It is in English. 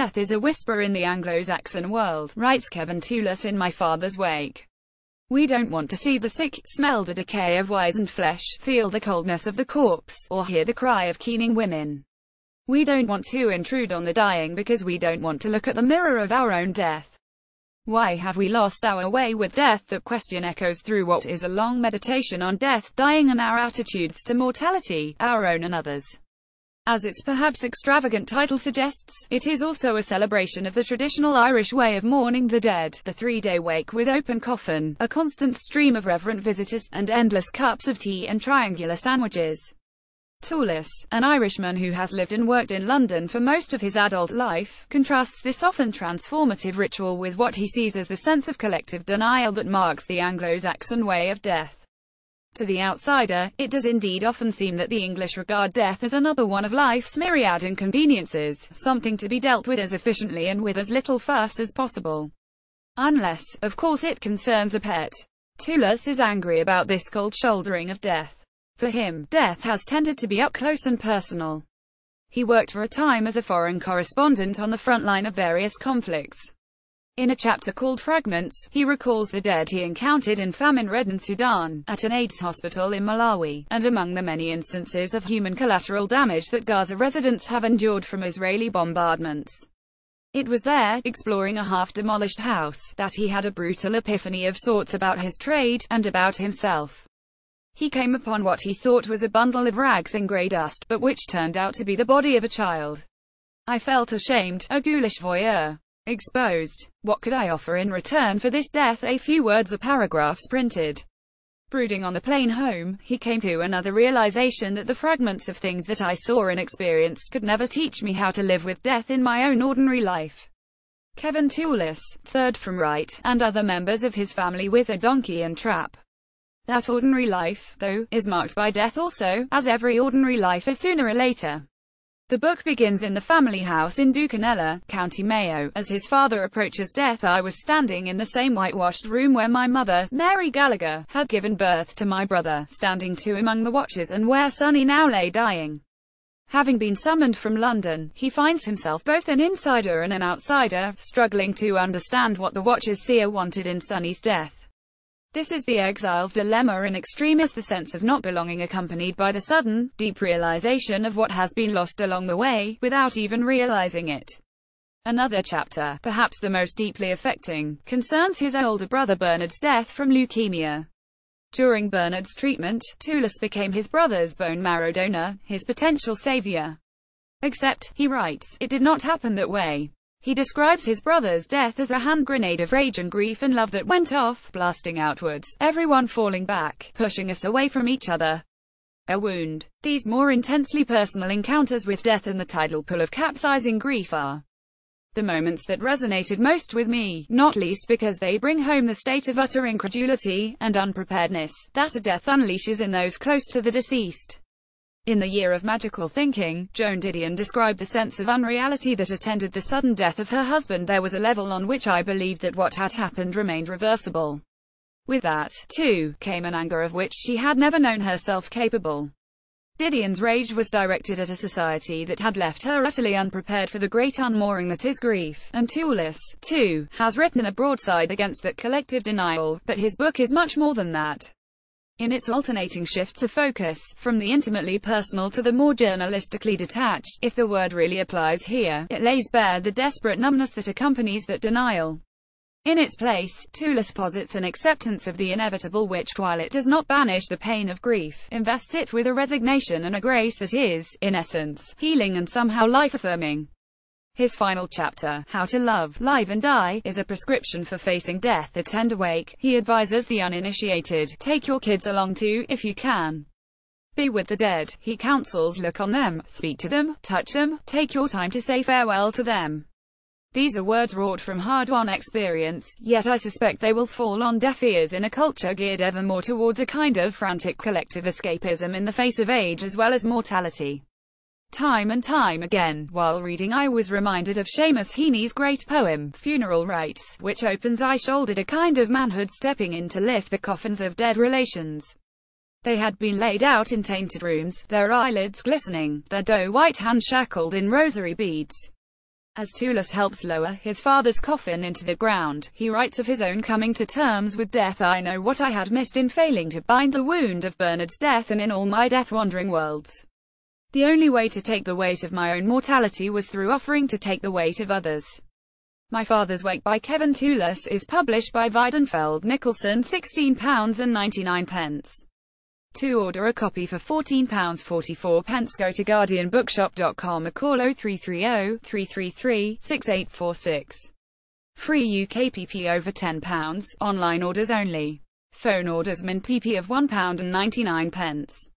death is a whisper in the Anglo-Saxon world," writes Kevin Toolis in My Father's Wake. "We don't want to see the sick, smell the decay of wizened flesh, feel the coldness of the corpse, or hear the cry of keening women. We don't want to intrude on the dying because we don't want to look at the mirror of our own death. Why have we lost our way with death?" That question echoes through what is a long meditation on death, dying, and our attitudes to mortality, our own and others. As its perhaps extravagant title suggests, it is also a celebration of the traditional Irish way of mourning the dead, the three-day wake with open coffin, a constant stream of reverent visitors, and endless cups of tea and triangular sandwiches. Toolis, an Irishman who has lived and worked in London for most of his adult life, contrasts this often transformative ritual with what he sees as the sense of collective denial that marks the Anglo-Saxon way of death. To the outsider, it does indeed often seem that the English regard death as another one of life's myriad inconveniences, something to be dealt with as efficiently and with as little fuss as possible. Unless, of course, it concerns a pet. Toolis is angry about this cold shouldering of death. For him, death has tended to be up close and personal. He worked for a time as a foreign correspondent on the front line of various conflicts. In a chapter called Fragments, he recalls the dead he encountered in famine-ridden Sudan, at an AIDS hospital in Malawi, and among the many instances of human collateral damage that Gaza residents have endured from Israeli bombardments. It was there, exploring a half-demolished house, that he had a brutal epiphany of sorts about his trade, and about himself. He came upon what he thought was a bundle of rags and grey dust, but which turned out to be the body of a child. "I felt ashamed, a ghoulish voyeur. Exposed. What could I offer in return for this death? A few words or paragraphs printed." Brooding on the plane home, he came to another realization that the fragments of things that I saw and experienced could never teach me how to live with death in my own ordinary life. Kevin Toolis, third from right, and other members of his family with a donkey and trap. That ordinary life, though, is marked by death also, as every ordinary life is sooner or later. The book begins in the family house in Ducanella, County Mayo. As his father approaches death, I was standing in the same whitewashed room where my mother, Mary Gallagher, had given birth to my brother, standing too among the watchers, and where Sonny now lay dying. Having been summoned from London, he finds himself both an insider and an outsider, struggling to understand what the watchers see or wanted in Sonny's death. This is the exile's dilemma in extremis, the sense of not belonging accompanied by the sudden, deep realization of what has been lost along the way, without even realizing it. Another chapter, perhaps the most deeply affecting, concerns his older brother Bernard's death from leukemia. During Bernard's treatment, Toolis became his brother's bone marrow donor, his potential savior. Except, he writes, it did not happen that way. He describes his brother's death as a hand grenade of rage and grief and love that went off, blasting outwards, everyone falling back, pushing us away from each other. A wound. These more intensely personal encounters with death and the tidal pull of capsizing grief are the moments that resonated most with me, not least because they bring home the state of utter incredulity and unpreparedness that a death unleashes in those close to the deceased. In The Year of Magical Thinking, Joan Didion described the sense of unreality that attended the sudden death of her husband. There was a level on which I believed that what had happened remained reversible. With that, too, came an anger of which she had never known herself capable. Didion's rage was directed at a society that had left her utterly unprepared for the great unmooring that is grief, and Toolis, too, has written a broadside against that collective denial, but his book is much more than that. In its alternating shifts of focus, from the intimately personal to the more journalistically detached, if the word really applies here, it lays bare the desperate numbness that accompanies that denial. In its place, Toolis posits an acceptance of the inevitable which, while it does not banish the pain of grief, invests it with a resignation and a grace that is, in essence, healing and somehow life-affirming. His final chapter, How to Love, Live and Die, is a prescription for facing death. A tender wake. He advises the uninitiated, take your kids along too, if you can. Be with the dead, he counsels, look on them, speak to them, touch them, take your time to say farewell to them. These are words wrought from hard-won experience, yet I suspect they will fall on deaf ears in a culture geared ever more towards a kind of frantic collective escapism in the face of age as well as mortality. Time and time again, while reading, I was reminded of Seamus Heaney's great poem, Funeral Rites, which opens, I shouldered a kind of manhood stepping in to lift the coffins of dead relations. They had been laid out in tainted rooms, their eyelids glistening, their dough-white hands shackled in rosary beads. As Toolis helps lower his father's coffin into the ground, he writes of his own coming to terms with death. I know what I had missed in failing to bind the wound of Bernard's death and in all my death-wandering worlds. The only way to take the weight of my own mortality was through offering to take the weight of others. My Father's Wake by Kevin Toolis is published by Weidenfeld Nicholson, £16.99. To order a copy for £14.44, go to guardianbookshop.com or call 0330 333 6846. Free UK PP over £10, online orders only. Phone orders min PP of £1.99.